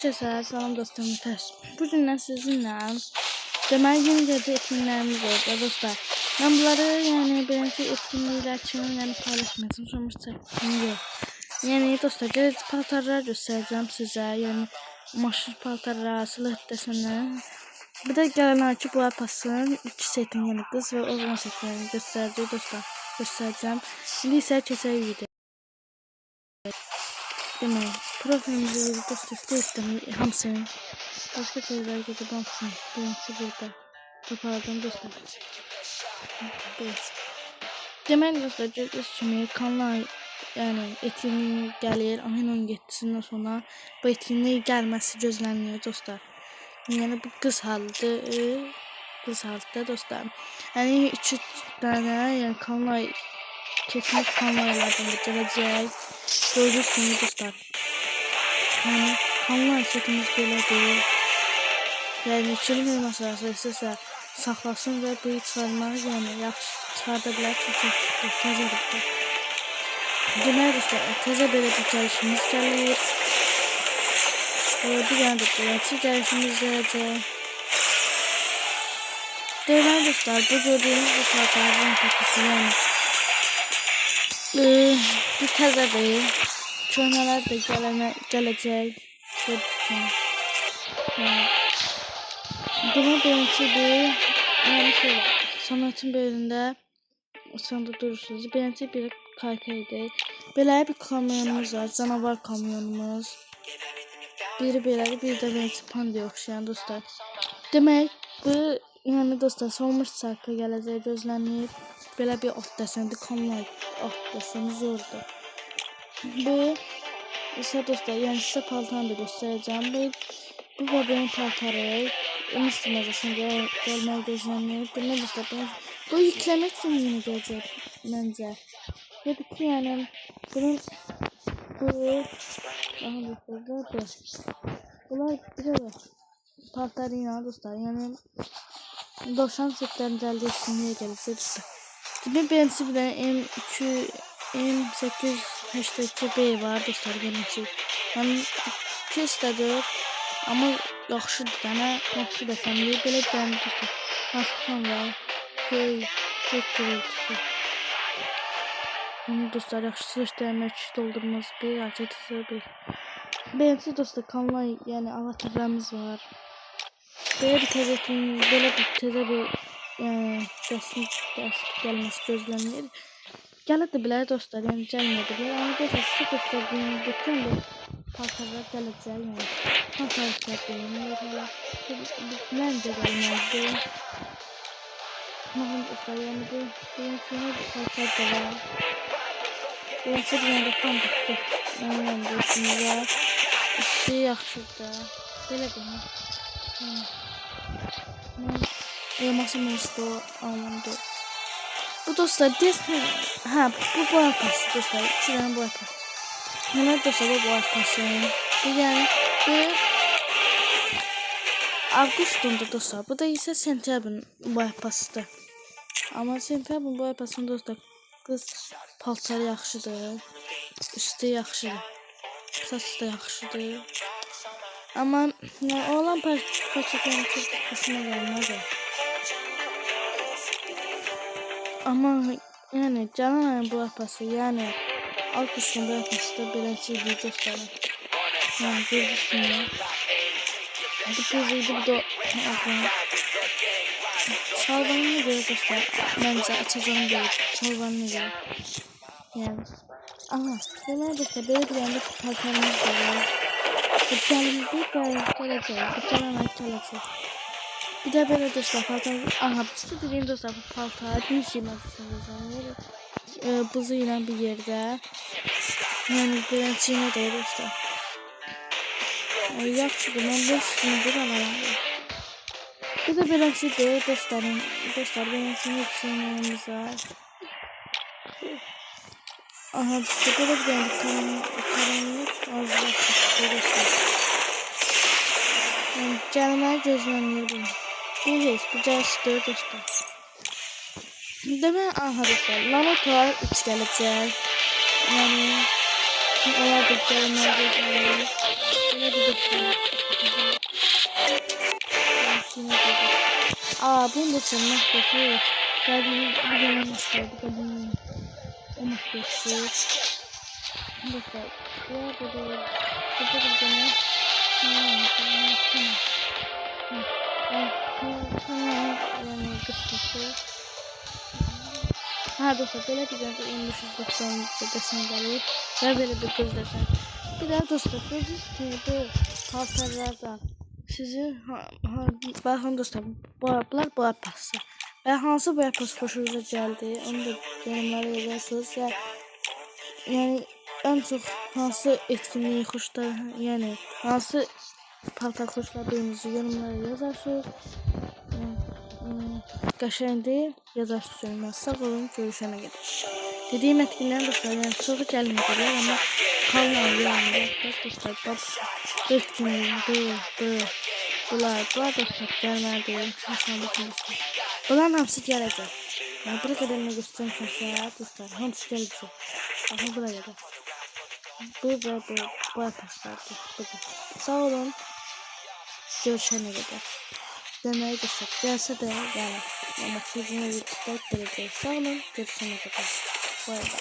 Cesaret, salam dostum, bu gündən sizinlə deməli yeni gecə etkinliklərimiz olacaq dostlar. Ben bunları yani birinci etkinlikler için yani paylaşmayacağım, sonuç çəkdim yox. Yəni dostlar, paltarlar göstərəcəm sizə, yəni maşın paltarlar, silah desenlər. Bir de gələnlər ki, bu yapasın 2 setin yəni qız və oğlan setini göstərəcək dostlar, göstərəcəm. İndi isə keçək video. Demek profilimizi dost istemiyor hamsının. Başka şeyler gibi baksın. Benimki burada. Toparladım dostlar. Evet. Demek dostlar gördüğünüz kimi kanlar yani etkinliği gəlir. Ayın 17'sindən sonra bu etkinliği gəlməsi gözləniliyor dostlar. Yani bu qız halıdır. Qız halıdır dostlar. Yani 2 tane yani kanlar keçmiş kanlarlardan da gələcək. Gördüğünüz kimi dostlar. Yani kanlar setimiz belədir. Yəni kimin məsələsi istəsə saxlasın və bu çıxarmağı yəni yaxşı çıxarda bilər, çünki təzədir. Demək dostlar, təzə belə bir gəlişimiz gəlir. Bir dənə də beləçi gəlişimiz gələcək. Demək dostlar, bu gördüyünüz bu paltarın paketi yəni bir təzədir. Köhnələr də gələcək. Buna birincidir. Yani şey, sanatın birində sonda durursunuz. Birinci bir kaykaydı. Belə bir kamyonumuz var. Canavar kamyonumuz. Biri belədir, bir də birinci pandaya oxşayan dostlar. Demək bu yəni dostlar solmuş çarkı gələcək gözlənir. Belə bir ot desəndi, kanlar ot desəndi zordur. Bu ise dostlar yani size paltarını da göstereceğim. Bu benim paltarı. Üniversite mezasına gelmeyi gözlemliyor. Ne dostlar bu yüklemek için yeni gelecek bence. Dedi ki yani bunun bunlar bir de paltarı yine dostlar yani 90 setlerin elde etkinliğe gelecek dostlar. Gibi birincisi bir tane M2 M8 #B var dostlar benim. Yani pistadır ama yaxşıdır dənə, yaxşı desəm deyil, belə bir dənə dostlar. Nasıl var? Çok gürültüsü. Yani dostlar yaxşı göstərmək, doldurmaz bir, açıqlısı bir. Birincisi dostlar kanlar yani avatarlarımız var. Belə bir təzə bir dəst gəlməsi gözlənilir. Gələ də bilər dostlar, yəni gəlməyə də bilər. Amma dostlar, size göstərdiyim bütün bu paltarlar gələcək, yəni. Paltarlar deyim, məncə gəlməlidir. Baxın dostlar, yəni bu birincisində bir paltar da var. Birinci bir yanda pandikdir, onun yanda ismi var. İşi yaxşıdır, belə deyim. Yaması monster alındı. Bu dostlar bu boya pası dostlar. 2 tane boya pası. Bunlar dostlar bu boya pası. Yani bu Ağustos'ta dostlar. Bu da ise sentyabrın boya pasıdır. Ama sentyabrın boya pasını dostlar. Kız paltarı yaxşıdır. Üstü yaxşıdır. Saçı da yaxşıdır. Ama yani oğlan paçakanı çok hoşuma gelmez. Ama yani Cananay'ın bu yapası yani Ağustos'un bu yapası da birinci dostlar. Yani gözüsünü. Bu gözüydü bu da şalvarını göre dostlar. Bence açacağım göre şalvarını göre. Yani aha neler dostlar böyle bir yanda paltarımız da var. Bıçağımızı gayet kalacak. Bıçağına kalacak. Bir de böyle dostlar paltar. Aha size dediğim dostlar bu paltar. Bir şey masasında buzu ile bir yerde. Yani birinci de dostlar. Yaxşıdır, mən bu üstünü bir alalım. Bir de birincidir dostlarım. Dostlar birincinin yükselməyimiz var. Aha dostlar böyle bir tane karanlık azlıq dostlar. Yani gəlməyi gözləməyir bunu. Bu gəlişdir dostlar. Demək aha dostlar. Lamotar 3 gələcək. Yəni onlar da gəlməyi gözləməyir. Hadi dostlar. Aa, bunu da sanmak gerekiyor. Geldiğimiz bir dönem isterdi. Geldiğimiz onu istiyoruz. Dostlar. Ya bu da bir dönem. Yani kısıtlı. Ha dostlar, böyle bir dönemde 1590 desen gelir. Ve böyle bir kız desen. Bir daha dostlar, gördünüz ki bu paltarlardan sizi bakın dostlar, bunlar boya pası. Ve hansı boya pası hoşunuza geldi, onu da yorumlara yazarsınız. Yani en çok hansı etkinliği hoşta, yani hansı paltar hoşladığınızı yorumlara yazarsınız. Qəşəng değil, yazarsınız. Sağ olun, görüşene kadar. Dediğim etkinlikler dostlar, yani çoğu gelmeyecekler ama kalmalı yani. Dostlar, bak, bu etkinliğin bunlar dostlar gelmedi. Hasan bakın dostlar. Bunların hamısı gelecek. Yani buraya kadar ne göstermişim dostlar, hamısı gelecek. Bakın buraya da. Bu arkadaşlar. Sağ olun, görüşene kadar. Demeyi dostlar, gelse de yani. Ama sizinle bir istek vereceğiz. Sağ olun, görüşene kadar. Bay bay.